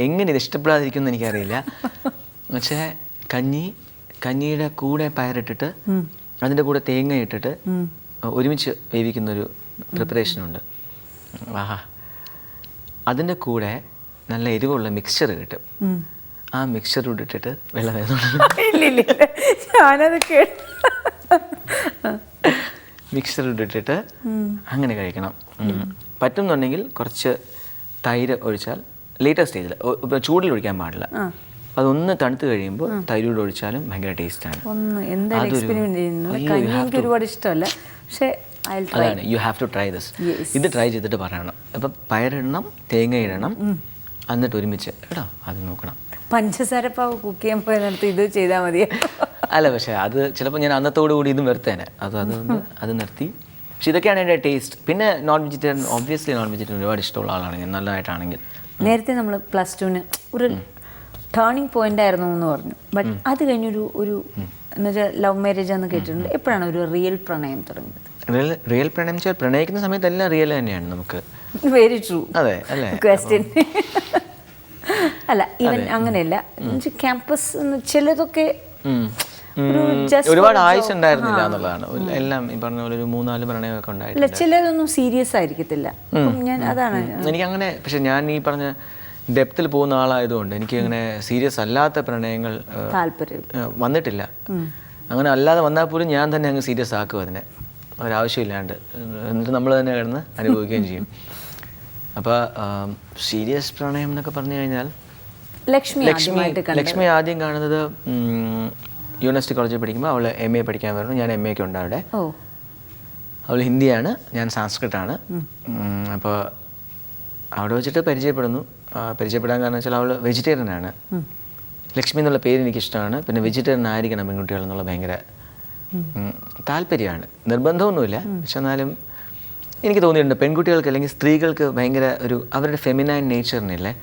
എങ്ങനെ ഇത് ഇഷ്ടപ്പെടാതിരിക്കുമെന്ന് എനിക്കറിയില്ല. പക്ഷേ കഞ്ഞിയുടെ കൂടെ പയറിട്ടിട്ട് അതിൻ്റെ കൂടെ തേങ്ങ ഇട്ടിട്ട് ഒരുമിച്ച് വേവിക്കുന്നൊരു പ്രിപ്പറേഷനുണ്ട്. ആഹാ, അതിൻ്റെ കൂടെ നല്ല എരിവുള്ള മിക്സ്ചർ കിട്ടും. ആ മിക്സ്ചർ ഇട്ടിട്ട് വെള്ളം മിക്സ്ചർ ഇട്ടിട്ട് അങ്ങനെ കഴിക്കണം. പറ്റുന്നുണ്ടെങ്കിൽ കുറച്ച് തൈര് ഒഴിച്ചാൽ ലേറ്റർ സ്റ്റേജിൽ, ചൂടിൽ ഒഴിക്കാൻ പാടില്ല. അതൊന്ന് തണുത്ത് കഴിയുമ്പോൾ തൈരൂടെ ഒഴിച്ചാലും ഭയങ്കര ടേസ്റ്റാണ്. അതാണ്, you have to try this. ഇത് ട്രൈ ചെയ്തിട്ട് പറയണം. ഇപ്പം പയറിടണം, തേങ്ങ ഇടണം, എന്നിട്ട് ഒരുമിച്ച് കേട്ടോ അത് നോക്കണം. പഞ്ചസാരപ്പാവ് കുക്ക് ചെയ്യാൻ പോയതിനടുത്ത് ഇത് ചെയ്താൽ മതി. അല്ല, പക്ഷേ അത് ചിലപ്പോൾ ഞാൻ അന്നത്തോടു കൂടി ഇതും വെറുത്തേനെ. അത് നിർത്തി. പക്ഷെ ഇതൊക്കെയാണ് എൻ്റെ ടേസ്റ്റ്. പിന്നെ non vegetarian, obviously non vegetarian ഒരുപാട് ഇഷ്ടമുള്ള ആളാണെങ്കിൽ, നല്ലതായിട്ടാണെങ്കിൽ. നേരത്തെ നമ്മൾ +2 ഒരു ടേണിംഗ് പോയിന്റ് ആയിരുന്നു എന്ന് പറഞ്ഞു. ബട്ട് അത് കഴിഞ്ഞൊരു എന്നുവെച്ചാൽ ലവ് മാരേജ് എന്ന് കേട്ടിട്ടുണ്ട്. എപ്പോഴാണ് ഒരു റിയൽ പ്രണയം തുടങ്ങിയത്? റിയൽ പ്രണയം വെച്ചാൽ പ്രണയിക്കുന്ന സമയത്ത് എല്ലാം റിയൽ തന്നെയാണ് നമുക്ക്. Very true. അതെ അല്ലേ? ക്വസ്റ്റ്യൻ അല്ല, ഈവൻ അങ്ങനെയല്ല, ക്യാമ്പസ് ചിലതൊക്കെ ഒരുപാട് ആയുസ് ഉണ്ടായിരുന്നില്ല എന്നുള്ളതാണ്. എല്ലാം ഈ പറഞ്ഞ പോലെ ഒരു 3-4 പ്രണയമൊക്കെ ഉണ്ടായിട്ടില്ല. ചിലതൊന്നും സീരിയസ് ആയിരിക്കത്തില്ല. ഞാൻ അതാണ് എനിക്കങ്ങനെ. പക്ഷെ ഞാൻ ഈ പറഞ്ഞ ഡെപ്തിൽ പോകുന്ന ആളായതുകൊണ്ട് എനിക്ക് അങ്ങനെ സീരിയസ് അല്ലാത്ത പ്രണയങ്ങൾ താല്പര്യം വന്നിട്ടില്ല. അങ്ങനെ അല്ലാതെ വന്നാൽ പോലും ഞാൻ തന്നെ അങ്ങ് സീരിയസ് ആക്കും അതിനെ, ഒരാവശ്യമില്ലാണ്ട്. എന്നിട്ട് നമ്മൾ തന്നെ കിടന്ന് അനുഭവിക്കുകയും ചെയ്യും. അപ്പോൾ സീരിയസ് പ്രണയം എന്നൊക്കെ പറഞ്ഞു കഴിഞ്ഞാൽ ലക്ഷ്മി ആദ്യം കാണുന്നത് യൂണിവേഴ്സിറ്റി കോളേജിൽ പഠിക്കുമ്പോൾ. അവൾ MA പഠിക്കാൻ വരുന്നു. ഞാൻ MA ഉണ്ട് അവിടെ. അവൾ ഹിന്ദിയാണ്, ഞാൻ സംസ്കൃതാണ്. അപ്പോൾ അവിടെ വെച്ചിട്ട് പരിചയപ്പെടാൻ കാരണം വെച്ചാൽ അവൾ വെജിറ്റേറിയനാണ്. ലക്ഷ്മി എന്നുള്ള പേര് എനിക്കിഷ്ടമാണ്. പിന്നെ വെജിറ്റേറിയൻ ആയിരിക്കണം പെൺകുട്ടികൾ എന്നുള്ള ഭയങ്കര താല്പര്യമാണ്. നിർബന്ധമൊന്നുമില്ല. പക്ഷെ എന്നാലും എനിക്ക് തോന്നിയിട്ടുണ്ട് പെൺകുട്ടികൾക്ക് അല്ലെങ്കിൽ സ്ത്രീകൾക്ക് ഭയങ്കര അവരുടെ ഫെമിനൈൻ നേച്ചറിനില്ലേ,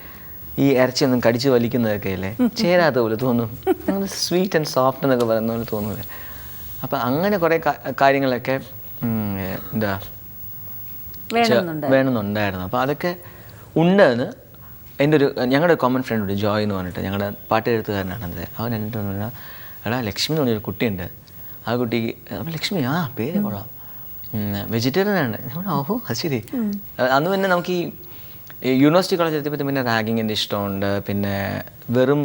ഈ ഇറച്ചിയൊന്നും കടിച്ചു വലിക്കുന്നതൊക്കെ ഇല്ലേ, ചേരാത്ത പോലെ തോന്നും. സ്വീറ്റ് ആൻഡ് സോഫ്റ്റ് എന്നൊക്കെ പറയുന്ന പോലെ തോന്നൂലേ. അപ്പം അങ്ങനെ കുറേ കാര്യങ്ങളൊക്കെ വേണമെന്നുണ്ടായിരുന്നു. അപ്പോൾ അതൊക്കെ ഉണ്ടെന്ന് ഞങ്ങളുടെ കോമൺ ഫ്രണ്ട് ഉണ്ട്, ജോയ് എന്ന് പറഞ്ഞിട്ട്, ഞങ്ങളുടെ പാട്ടെഴുത്തുകാരനാണ്. അത് അവൻ എന്നിട്ട് പറഞ്ഞാൽ, എടാ ലക്ഷ്മി എന്ന് പറഞ്ഞൊരു കുട്ടിയുണ്ട്, ആ കുട്ടിക്ക് ലക്ഷ്മി പേര് കൊള്ളാം, വെജിറ്റേറിയനാണ്. ഓഹോ അത് ശരി. അന്ന് പിന്നെ നമുക്ക് ഈ യൂണിവേഴ്സിറ്റി കോളേജ് എത്തിയപ്പോൾ പിന്നെ റാഗിങ്ങിൻ്റെ ഇഷ്ടമുണ്ട്. പിന്നെ വെറും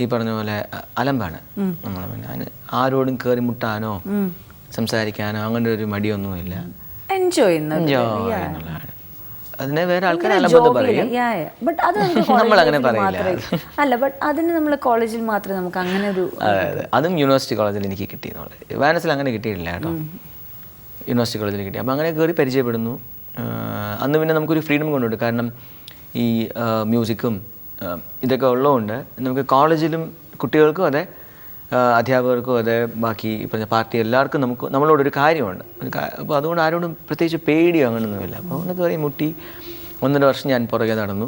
ഈ പറഞ്ഞ പോലെ അലമ്പാണ് നമ്മൾ. പിന്നെ ആരോടും കയറി മുട്ടാനോ സംസാരിക്കാനോ അങ്ങനെ ഒരു മടിയൊന്നുമില്ല. എൻജോയ് എന്നുള്ളതാണ്. അതിനെ വേറെ ആൾക്കാർ അലമ്പെന്ന് പറയും, നമ്മളങ്ങനെ പറയില്ല. അല്ല, ബട്ട് അതിന് നമ്മൾ കോളേജിൽ മാത്രമേ നമുക്ക് അങ്ങനെ ഒരു. അതെ, അതും യൂണിവേഴ്സിറ്റി കോളേജിൽ എനിക്ക് കിട്ടിയെന്നുള്ളത്. വാനസിൽ അങ്ങനെ കിട്ടിയിട്ടില്ല കേട്ടോ, യൂണിവേഴ്സിറ്റി കോളേജിൽ കിട്ടി. അപ്പോൾ അങ്ങനെ കയറി പരിചയപ്പെടുന്നു. അന്ന് പിന്നെ നമുക്കൊരു ഫ്രീഡം കൊണ്ടുണ്ട്. കാരണം ഈ മ്യൂസിക്കും ഇതൊക്കെ ഉള്ളതുകൊണ്ട് നമുക്ക് കോളേജിലും കുട്ടികൾക്കും അതെ, അധ്യാപകർക്കും അതെ, ബാക്കി പറഞ്ഞ പാർട്ടി എല്ലാവർക്കും നമ്മളോടൊരു കാര്യമുണ്ട്. അപ്പോൾ അതുകൊണ്ട് ആരോടും പ്രത്യേകിച്ച് പേടിയോ അങ്ങനെയൊന്നുമില്ല. അപ്പോൾ ഒന്ന് കയറി മുട്ടി 1.5 വർഷം ഞാൻ പുറകെ നടന്നു.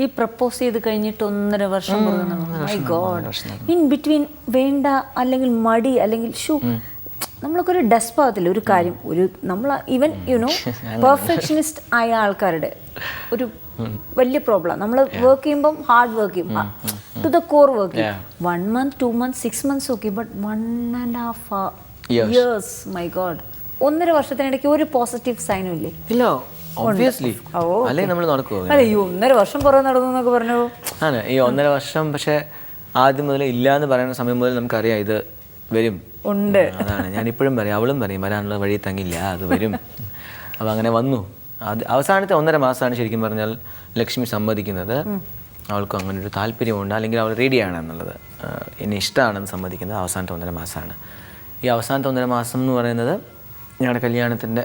ഈ പ്രപ്പോസ് ചെയ്ത് കഴിഞ്ഞിട്ട് 1.5 വർഷം ഇൻ ബിറ്റ്വീൻ വേണ്ട അല്ലെങ്കിൽ മടി അല്ലെങ്കിൽ നമ്മളൊക്കെ ഒരു ഡെസ്പാകത്തില്ല ഒരു കാര്യം. നമ്മൾ ഈവൻ പെർഫെക്ഷനിസ്റ്റ് ആയ ആൾക്കാരുടെ ഒരു വലിയ പ്രോബ്ലം. നമ്മൾ വർക്ക് ചെയ്യുമ്പം ഹാർഡ് വർക്ക് ചെയ്യും, ടു ദ കോർ വർക്ക് ചെയ്യും. 1 month 2 months 6 months okay, but 1.5 years my God. 1.5 വർഷത്തിനിടയ്ക്ക് ഒരു പോസിറ്റീവ് സൈനും ഇല്ലേ? ഇല്ല, ഒബ്വിയസ്ലി. അല്ലെങ്കിൽ നമ്മൾ നടക്കുമോ? അല്ല, ഈ 1.5 വർഷം പുറകെ നടന്നു എന്നൊക്കെ പറഞ്ഞു. ആണ് ഈ 1.5 വർഷം. പക്ഷെ ആദ്യം മുതൽ ഇല്ല എന്ന് പറയുന്ന സമയം മുതൽ നമുക്കറിയാം ഇത് വരും ഉണ്ട്. അതാണ് ഞാൻ ഇപ്പോഴും പറയും, അവളും പറയും വരാനുള്ള വഴി തങ്ങില്ല, അത് വരും. അപ്പോൾ അങ്ങനെ വന്നു. അവസാനത്തെ 1.5 മാസമാണ് ശരിക്കും പറഞ്ഞാൽ ലക്ഷ്മി സമ്മതിക്കുന്നത്. അവൾക്കും അങ്ങനെ ഒരു താല്പര്യമുണ്ട്, അല്ലെങ്കിൽ അവൾ റെഡിയാണ് എന്നുള്ളത്, എന്നെ ഇഷ്ടമാണെന്ന് സമ്മതിക്കുന്നത് അവസാനത്തെ 1.5 മാസമാണ്. ഈ അവസാനത്തെ 1.5 മാസം എന്ന് പറയുന്നത് ഞങ്ങളുടെ കല്യാണത്തിൻ്റെ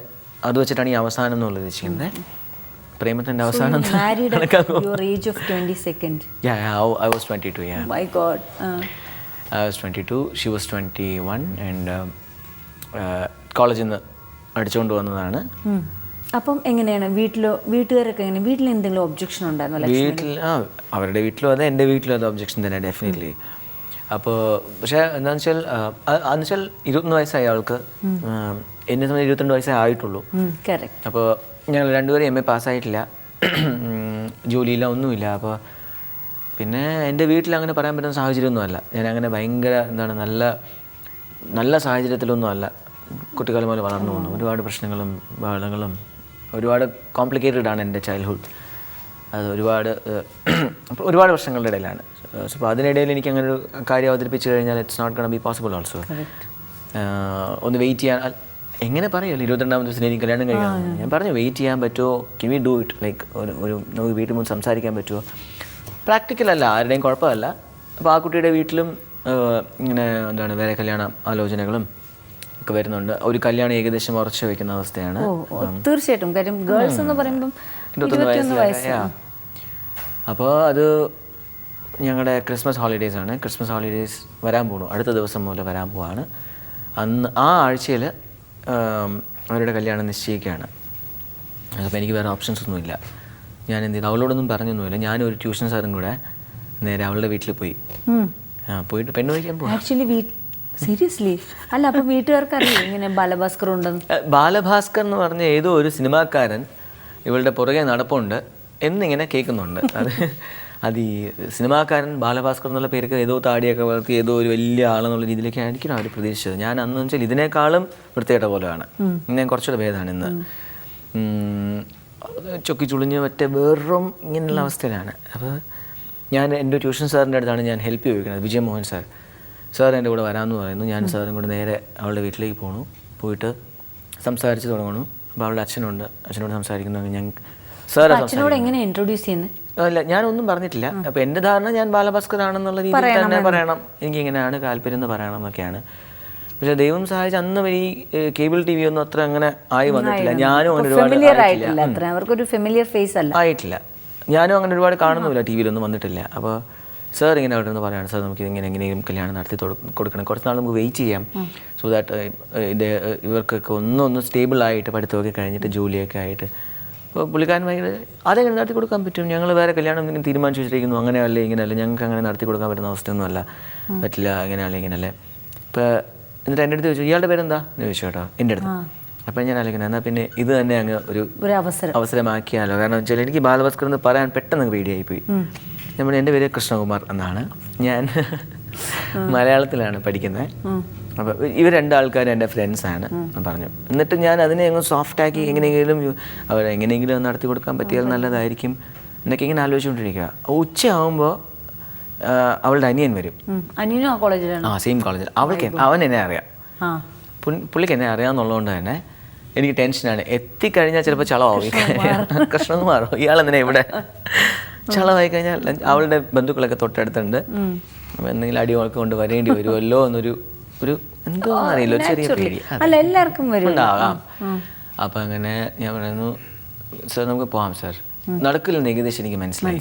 അത് വെച്ചിട്ടാണ് ഈ അവസാനം എന്നുള്ളത് ചെയ്യുന്നത്. പ്രേമത്തിൻ്റെ അവസാനം. I was 22. Yeah. My God. I was 22. She was 21. And കോളേജിൽ നിന്ന് അടിച്ചുകൊണ്ട് വന്നതാണ്. അപ്പം എങ്ങനെയാണ് വീട്ടുകാരൊക്കെ എങ്ങനെ? വീട്ടിൽ എന്തെങ്കിലും ഒബ്ജക്ഷൻ ഉണ്ടായിരുന്നോ? വീട്ടിൽ അവരുടെ വീട്ടിലും അതെ, എൻ്റെ വീട്ടിലും അത് ഒബ്ജക്ഷൻ തന്നെ ഡെഫിനറ്റ്ലി. അപ്പോൾ പക്ഷേ എന്താണെന്ന് വെച്ചാൽ 21 വയസ്സായ ആൾക്ക്, എന്നെ സംബന്ധിച്ച് 22 വയസ്സേ ആയിട്ടുള്ളൂ. കറക്റ്റ്. അപ്പോൾ ഞങ്ങൾ രണ്ടുപേരും MA പാസ്സായിട്ടില്ല. ജോലിയില്ല, ഒന്നുമില്ല. അപ്പോൾ പിന്നെ എൻ്റെ വീട്ടിൽ അങ്ങനെ പറയാൻ പറ്റുന്ന സാഹചര്യമൊന്നുമല്ല. ഞാൻ അങ്ങനെ ഭയങ്കര നല്ല സാഹചര്യത്തിലൊന്നും അല്ല കുട്ടിക്കാലം പോലെ വളർന്നു വന്നു. ഒരുപാട് പ്രശ്നങ്ങളും ബഹളങ്ങളും ഒരുപാട് കോംപ്ലിക്കേറ്റഡ് ആണ് എൻ്റെ ചൈൽഡ്ഹുഡ്. അത് ഒരുപാട് പ്രശ്നങ്ങളുടെ ഇടയിലാണ്. സോ അപ്പോൾ അതിനിടയിൽ എനിക്ക് അങ്ങനെ ഒരു കാര്യം അവതരിപ്പിച്ച് കഴിഞ്ഞാൽ it's not gonna be possible also. ഒന്ന് വെയിറ്റ് ചെയ്യാൻ എങ്ങനെ പറയുമല്ലോ 22-ാമത്തെ ദിവസം എനിക്ക് കല്യാണം കഴിക്കാം. ഞാൻ പറഞ്ഞു വെയിറ്റ് ചെയ്യാൻ പറ്റുമോ, can we do it, like ഒരു നമുക്ക് വീട്ടിൽ മുൻ സംസാരിക്കാൻ പറ്റുമോ. പ്രാക്ടിക്കലല്ല, ആരുടെയും കുഴപ്പമല്ല. അപ്പോൾ ആ കുട്ടിയുടെ വീട്ടിലും ഇങ്ങനെ വേറെ കല്യാണ ആലോചനകളും ഒക്കെ വരുന്നുണ്ട്. ഒരു കല്യാണം ഏകദേശം ഉറച്ചു വയ്ക്കുന്ന അവസ്ഥയാണ്. തീർച്ചയായിട്ടും. കാര്യം ഗേൾസ് എന്ന് പറയുമ്പം 21 വയസ്സാണ്. അപ്പോൾ അത് ഞങ്ങളുടെ ക്രിസ്മസ് ഹോളിഡേയ്സ് ആണ്. ക്രിസ്മസ് ഹോളിഡേയ്സ് വരാൻ പോകണു, അടുത്ത ദിവസം മുതൽ വരാൻ പോവാണ്. അന്ന് ആ ആഴ്ചയിൽ അവരുടെ കല്യാണം നിശ്ചയിക്കുകയാണ്. അപ്പോൾ എനിക്ക് വേറെ ഓപ്ഷൻസ് ഒന്നുമില്ല. ഞാൻ എന്ത് ചെയ്തു, അവളോടൊന്നും പറഞ്ഞൊന്നുമില്ല. ഞാനും ഒരു ട്യൂഷൻ സാറും കൂടെ നേരെ അവളുടെ വീട്ടിൽ പോയി. പോയിട്ട് പെണ്ണ് വയ്ക്കാൻ പോകും. ആക്ച്വലി സീരിയസ്ലി അല്ല, അപ്പോൾ വീട്ടുകാർക്ക് അറിയാം ഇങ്ങനെ ബാലഭാസ്കർ ഉണ്ടെന്ന്? ബാലഭാസ്കർ എന്ന് പറഞ്ഞ ഏതോ ഒരു സിനിമാക്കാരൻ ഇവളുടെ പുറകെ നടപ്പുണ്ട് എന്നിങ്ങനെ കേൾക്കുന്നുണ്ട്. അത് ഈ സിനിമാക്കാരൻ ബാലഭാസ്കർ എന്നുള്ള പേരൊക്കെ ഏതോ താടിയൊക്കെ വളർത്തി ഏതോ ഒരു വലിയ ആളെന്നുള്ള രീതിയിലേക്കാണ് എനിക്കാണ് അവർ പ്രതീക്ഷിച്ചത്. ഞാൻ അന്ന് വെച്ചാൽ ഇതിനേക്കാളും വൃത്തികെട്ട പോലെയാണ്. ഞാൻ കുറച്ചുകൂടെ ഭേദമാണ് ഇന്ന്. ചൊക്കി ചുളിഞ്ഞ് വെറും ഇങ്ങനെയുള്ള അവസ്ഥയിലാണ്. അപ്പോൾ ഞാൻ എൻ്റെ ട്യൂഷൻ സാറിൻ്റെ അടുത്താണ് ഞാൻ ഹെൽപ്പ് ചോദിക്കുന്നത്, വിജയമോഹൻ സാർ. സാർ എൻ്റെ കൂടെ വരാമെന്ന് പറയുന്നു. ഞാൻ സാറും കൂടെ നേരെ അവളുടെ വീട്ടിലേക്ക് പോകണു. പോയിട്ട് സംസാരിച്ച് തുടങ്ങണു. അപ്പോൾ അവളുടെ അച്ഛനോട് സംസാരിക്കുന്നു. ഞാൻ അച്ഛനോട് എങ്ങനെ ഇൻട്രൊഡ്യൂസ് ചെയ്യുന്നത്? അല്ല, ഞാനൊന്നും പറഞ്ഞിട്ടില്ല. അപ്പോൾ എൻ്റെ ധാരണ ഞാൻ ബാലഭാസ്കർ ആണെന്നുള്ള രീതിയിൽ തന്നെ പറയണം, എനിക്കിങ്ങനെയാണ് താല്പര്യം എന്ന് പറയണം എന്നൊക്കെയാണ്. പക്ഷേ ദൈവം സഹായിച്ച് അന്ന് ഈ കേബിൾ TV ഒന്നും അത്ര അങ്ങനെ ആയി വന്നിട്ടില്ല. ഞാനും അങ്ങനെ ഒരുപാട് ആയിട്ടില്ല. ഞാനും അങ്ങനെ ഒരുപാട് കാണുന്നില്ല, TV യിലൊന്നും വന്നിട്ടില്ല. അപ്പോൾ സാർ ഇങ്ങനെ അവിടെ നിന്ന് പറയുകയാണ്, സാർ നമുക്ക് എങ്ങനെയെങ്കിലും കല്യാണം നടത്തി കൊടുക്കണം, കുറച്ച് നാൾ നമുക്ക് വെയിറ്റ് ചെയ്യാം, സോ ദാറ്റ് ഇവർക്കൊക്കെ ഒന്ന് സ്റ്റേബിളായിട്ട് പഠിത്തമൊക്കെ കഴിഞ്ഞിട്ട് ജോലിയൊക്കെ ആയിട്ട്. അപ്പോൾ പുള്ളിക്കാരൻ ഭയങ്കര അതെങ്ങനെ നടത്തി കൊടുക്കാൻ പറ്റും, ഞങ്ങൾ വേറെ കല്യാണം ഇങ്ങനെ തീരുമാനിച്ചു വെച്ചിരിക്കുന്നു, അങ്ങനെയല്ലേ ഇങ്ങനെയല്ലേ, ഞങ്ങൾക്ക് അങ്ങനെ നടത്തി കൊടുക്കാൻ പറ്റുന്ന അവസ്ഥയൊന്നുമല്ല, പറ്റില്ല, അങ്ങനെയല്ലേ ഇങ്ങനെയല്ലേ. ഇപ്പോൾ എന്നിട്ട് എൻ്റെ അടുത്ത് ചോദിച്ചു, ഇയാളുടെ പേരെന്താ എന്ന് ചോദിച്ചു കേട്ടോ എൻ്റെ അടുത്ത്. അപ്പം ഞാൻ ആലോചിക്കുന്നത് എന്നാൽ പിന്നെ ഇത് തന്നെ അങ്ങ് ഒരു അവസരമാക്കിയാലോ. കാരണം വെച്ചാൽ എനിക്ക് ബാലഭാസ്കർ എന്ന് പറയാൻ പെട്ടെന്ന് പേടിയായിപ്പോയി. എൻ്റെ പേര് കൃഷ്ണകുമാർ എന്നാണ്. ഞാൻ മലയാളത്തിലാണ് പഠിക്കുന്നത്. അപ്പോൾ ഇവർ രണ്ടാൾക്കാരും എൻ്റെ ഫ്രണ്ട്സാണ് എന്ന് പറഞ്ഞു. എന്നിട്ട് ഞാൻ അതിനെ അങ്ങ് സോഫ്റ്റാക്കി എങ്ങനെയെങ്കിലും അവരെങ്ങനെയെങ്കിലും നടത്തി കൊടുക്കാൻ പറ്റിയാൽ നല്ലതായിരിക്കും എന്നൊക്കെ ഇങ്ങനെ ആലോചിച്ചുകൊണ്ടിരിക്കുക. ഉച്ചയാകുമ്പോൾ അവളുടെ അനിയൻ വരും. സെയിം കോളേജിൽ. അവൻ എന്നെ അറിയാം, പുള്ളിക്ക് എന്നെ അറിയാമെന്നുള്ളതുകൊണ്ട് തന്നെ എനിക്ക് ടെൻഷനാണ്. എത്തിക്കഴിഞ്ഞാൽ ചിലപ്പോൾ ചളമാവും. കൃഷ്ണകുമാറോ ഇയാളെന്തിനാ ഇവിടെ, ചളമായി കഴിഞ്ഞാൽ അവളുടെ ബന്ധുക്കളൊക്കെ തൊട്ടടുത്തുണ്ട്. അപ്പോൾ എന്തെങ്കിലും അടിയൊക്കെ കൊണ്ട് വരേണ്ടി വരുമല്ലോ എന്നൊരു എന്തോന്നറിയില്ല, ചെറിയ പേടി ഉണ്ടാകാം. അപ്പം അങ്ങനെ ഞാൻ പറയുന്നു, സാർ നമുക്ക് പോകാം സാർ. നടക്കില്ലെന്ന് ഏകദേശം എനിക്ക് മനസ്സിലായി.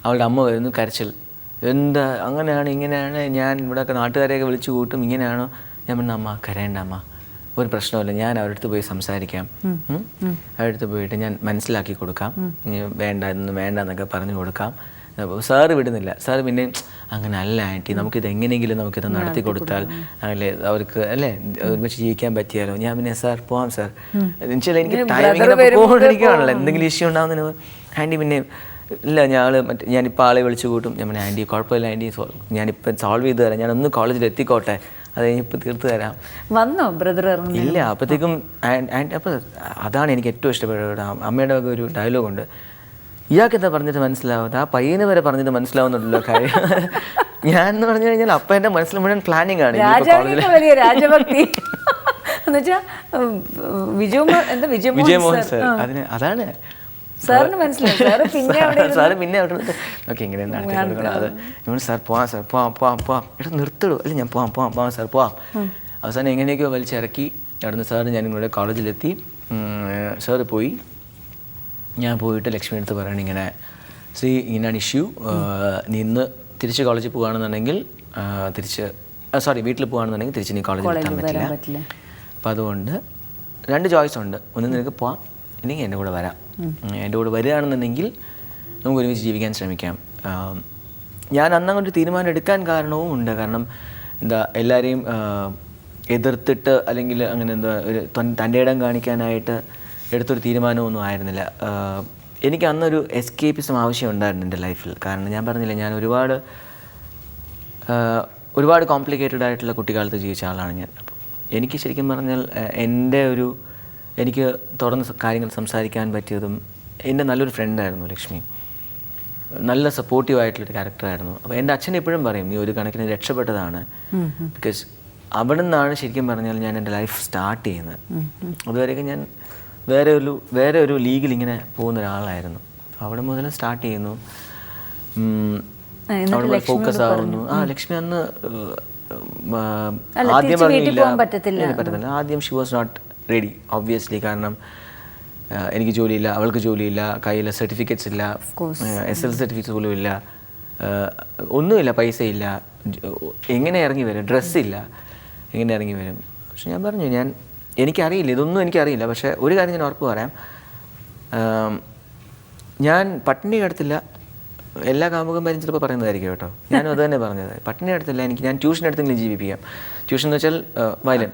അവളുടെ അമ്മ വരുന്നു, കരച്ചിൽ, എന്താ അങ്ങനെയാണ് ഇങ്ങനെയാണ്, ഞാൻ ഇവിടെയൊക്കെ നാട്ടുകാരെയൊക്കെ വിളിച്ചു കൂട്ടും, ഇങ്ങനെയാണോ. ഞാൻ പറഞ്ഞു, അമ്മ കരയേണ്ട അമ്മ, ഒരു പ്രശ്നമില്ല, ഞാൻ അവരുടെ അടുത്ത് പോയി സംസാരിക്കാം, അവരുടെ അടുത്ത് പോയിട്ട് ഞാൻ മനസ്സിലാക്കി കൊടുക്കാം, വേണ്ട ഇതൊന്നും വേണ്ട എന്നൊക്കെ പറഞ്ഞു കൊടുക്കാം. സാറ് വിടുന്നില്ല. സാറ് പിന്നെ അങ്ങനെ അല്ല ആൻറ്റി, നമുക്കിത് എങ്ങനെയെങ്കിലും നമുക്കിത് നടത്തി കൊടുത്താൽ അല്ലേ അവർക്ക് അല്ലേ ഒരുമിച്ച് ജീവിക്കാൻ പറ്റിയാലോ. ഞാൻ പിന്നെ സാർ പോവാം സാർ, എന്നുവെച്ചാൽ എനിക്ക് പോകാണല്ലോ, എന്തെങ്കിലും ഇഷ്യൂ ഉണ്ടാകുന്നതിന്. ആൻറ്റി പിന്നെ ഇല്ല ഞാനിപ്പോൾ ആളെ വിളിച്ചു കൂട്ടും. ഞാൻ പിന്നെ ആൻറ്റി കുഴപ്പമില്ല ആൻറ്റി, ഞാനിപ്പോൾ സോൾവ് ചെയ്ത് തരാം, ഞാനൊന്ന് കോളേജിൽ എത്തിക്കോട്ടെ, അത് കഴിഞ്ഞിപ്പോൾ തീർത്ത് തരാം. വന്നോ ബ്രദർ? ഇല്ല. അപ്പോഴത്തേക്കും ആൻറ്റി അപ്പോൾ അതാണ് എനിക്ക് ഏറ്റവും ഇഷ്ടപ്പെട്ട അമ്മയുടെ ഒക്കെ ഒരു ഡയലോഗുണ്ട്, ഇയാൾക്ക് എന്താ പറഞ്ഞിട്ട് മനസ്സിലാവാത്ത, ആ പയ്യന് വരെ പറഞ്ഞിട്ട് മനസ്സിലാവുന്നുണ്ടല്ലോ കാര്യം. ഞാൻ എന്ന് പറഞ്ഞു കഴിഞ്ഞാൽ അപ്പം എൻ്റെ മനസ്സിൽ മുഴുവൻ പ്ലാനിങ് ആണ്. രാജഭക്തി വിജയമോഹൻ സാർ, അതിന് അതാണ് സാറിന് മനസ്സിലായി. സാറ് പിന്നെ അവിടെ ഓക്കെ ഇങ്ങനെ നടത്തി കൊടുക്കണം. അത് ഇവിടെ സാർ പോവാം സാർ പോവാം ഇവിടെ നിർത്തിടും, അല്ല ഞാൻ പോവാം സാർ പോവാം. അവസാനം എങ്ങനെയൊക്കെയോ വലിച്ചിറക്കി അവിടുന്ന് സാറ് ഞാൻ നിങ്ങളുടെ കോളേജിലെത്തി. സാറ് പോയി. ഞാൻ പോയിട്ട് ലക്ഷ്മി അടുത്ത് പറയണം, ഇങ്ങനെ ഇങ്ങനെയാണ് ഇഷ്യൂ, നീ ഇന്ന് തിരിച്ച് കോളേജിൽ പോകുകയാണെന്നുണ്ടെങ്കിൽ വീട്ടിൽ പോകുകയാണെന്നുണ്ടെങ്കിൽ തിരിച്ച് നീ കോളേജിൽ എത്താൻ പറ്റില്ല. അപ്പോൾ അതുകൊണ്ട് 2 ചോയ്സ് ഉണ്ട്. ഒന്ന് നിനക്ക് പോവാം, ഇല്ലെങ്കിൽ എൻ്റെ കൂടെ വരാം. എൻ്റെ കൂടെ വരികയാണെന്നുണ്ടെങ്കിൽ നമുക്ക് ഒരുമിച്ച് ജീവിക്കാൻ ശ്രമിക്കാം. ഞാൻ അന്നങ്ങോട്ട് തീരുമാനം എടുക്കാൻ കാരണവും ഉണ്ട്. കാരണം എല്ലാവരെയും എതിർത്തിട്ട് അല്ലെങ്കിൽ അങ്ങനെ ഒരു തൻ്റെ ഇടം കാണിക്കാനായിട്ട് എടുത്തൊരു തീരുമാനമൊന്നും ആയിരുന്നില്ല. എനിക്ക് അന്നൊരു എസ്കേപ്പിസം ആവശ്യമുണ്ടായിരുന്നു എൻ്റെ ലൈഫിൽ. കാരണം ഞാൻ പറഞ്ഞില്ല, ഞാൻ ഒരുപാട് കോംപ്ലിക്കേറ്റഡ് ആയിട്ടുള്ള കുട്ടിക്കാലത്ത് ജീവിച്ച ആളാണ് ഞാൻ. അപ്പം എനിക്ക് ശരിക്കും പറഞ്ഞാൽ എനിക്ക് തുറന്ന് കാര്യങ്ങൾ സംസാരിക്കാൻ പറ്റിയതും എൻ്റെ നല്ലൊരു ഫ്രണ്ടായിരുന്നു ലക്ഷ്മി. നല്ല സപ്പോർട്ടീവായിട്ടുള്ളൊരു ക്യാരക്ടറായിരുന്നു. അപ്പോൾ എൻ്റെ അച്ഛൻ എപ്പോഴും പറയും, നീ ഒരു കണക്കിന് രക്ഷപ്പെട്ടതാണ്. ബിക്കോസ് അവിടെ നിന്നാണ് ശരിക്കും പറഞ്ഞാൽ ഞാൻ എൻ്റെ ലൈഫ് സ്റ്റാർട്ട് ചെയ്യുന്നത്. അതുവരെയൊക്കെ ഞാൻ വേറെ ഒരു ലീഗിൽ ഇങ്ങനെ പോകുന്ന ഒരാളായിരുന്നു. അവിടെ മുതൽ സ്റ്റാർട്ട് ചെയ്യുന്നു, അവിടെ മുതൽ ഫോക്കസ് ആവുന്നു. ലക്ഷ്മി അന്ന് ആദ്യം പറഞ്ഞില്ല, പറ്റത്തില്ല. ആദ്യം she was not ready obviously. കാരണം എനിക്ക് ജോലിയില്ല, അവൾക്ക് ജോലിയില്ല, കയ്യിൽ സർട്ടിഫിക്കറ്റ്സ് ഇല്ല, SL സർട്ടിഫിക്കറ്റ്സ് പോലും ഇല്ല, ഒന്നുമില്ല, പൈസ ഇല്ല, എങ്ങനെ ഇറങ്ങി വരും, ഡ്രസ്സില്ല, എങ്ങനെ ഇറങ്ങി വരും. പക്ഷെ ഞാൻ പറഞ്ഞു, എനിക്കറിയില്ല, ഇതൊന്നും എനിക്കറിയില്ല. പക്ഷേ ഒരു കാര്യം ഞാൻ ഉറപ്പ് പറയാം, ഞാൻ പട്ടിണി കിടത്തില്ല. എല്ലാ കാമുകന്മാരും ചിലപ്പോൾ പറയുന്നതായിരിക്കും കേട്ടോ, ഞാനും അത് തന്നെ പറഞ്ഞത്. പട്ടിണി കിടത്തില്ല, ഞാൻ ട്യൂഷൻ എടുത്തെങ്കിലും ജീവിപ്പിക്കാം. ട്യൂഷൻ എന്ന് വെച്ചാൽ വയലിൻ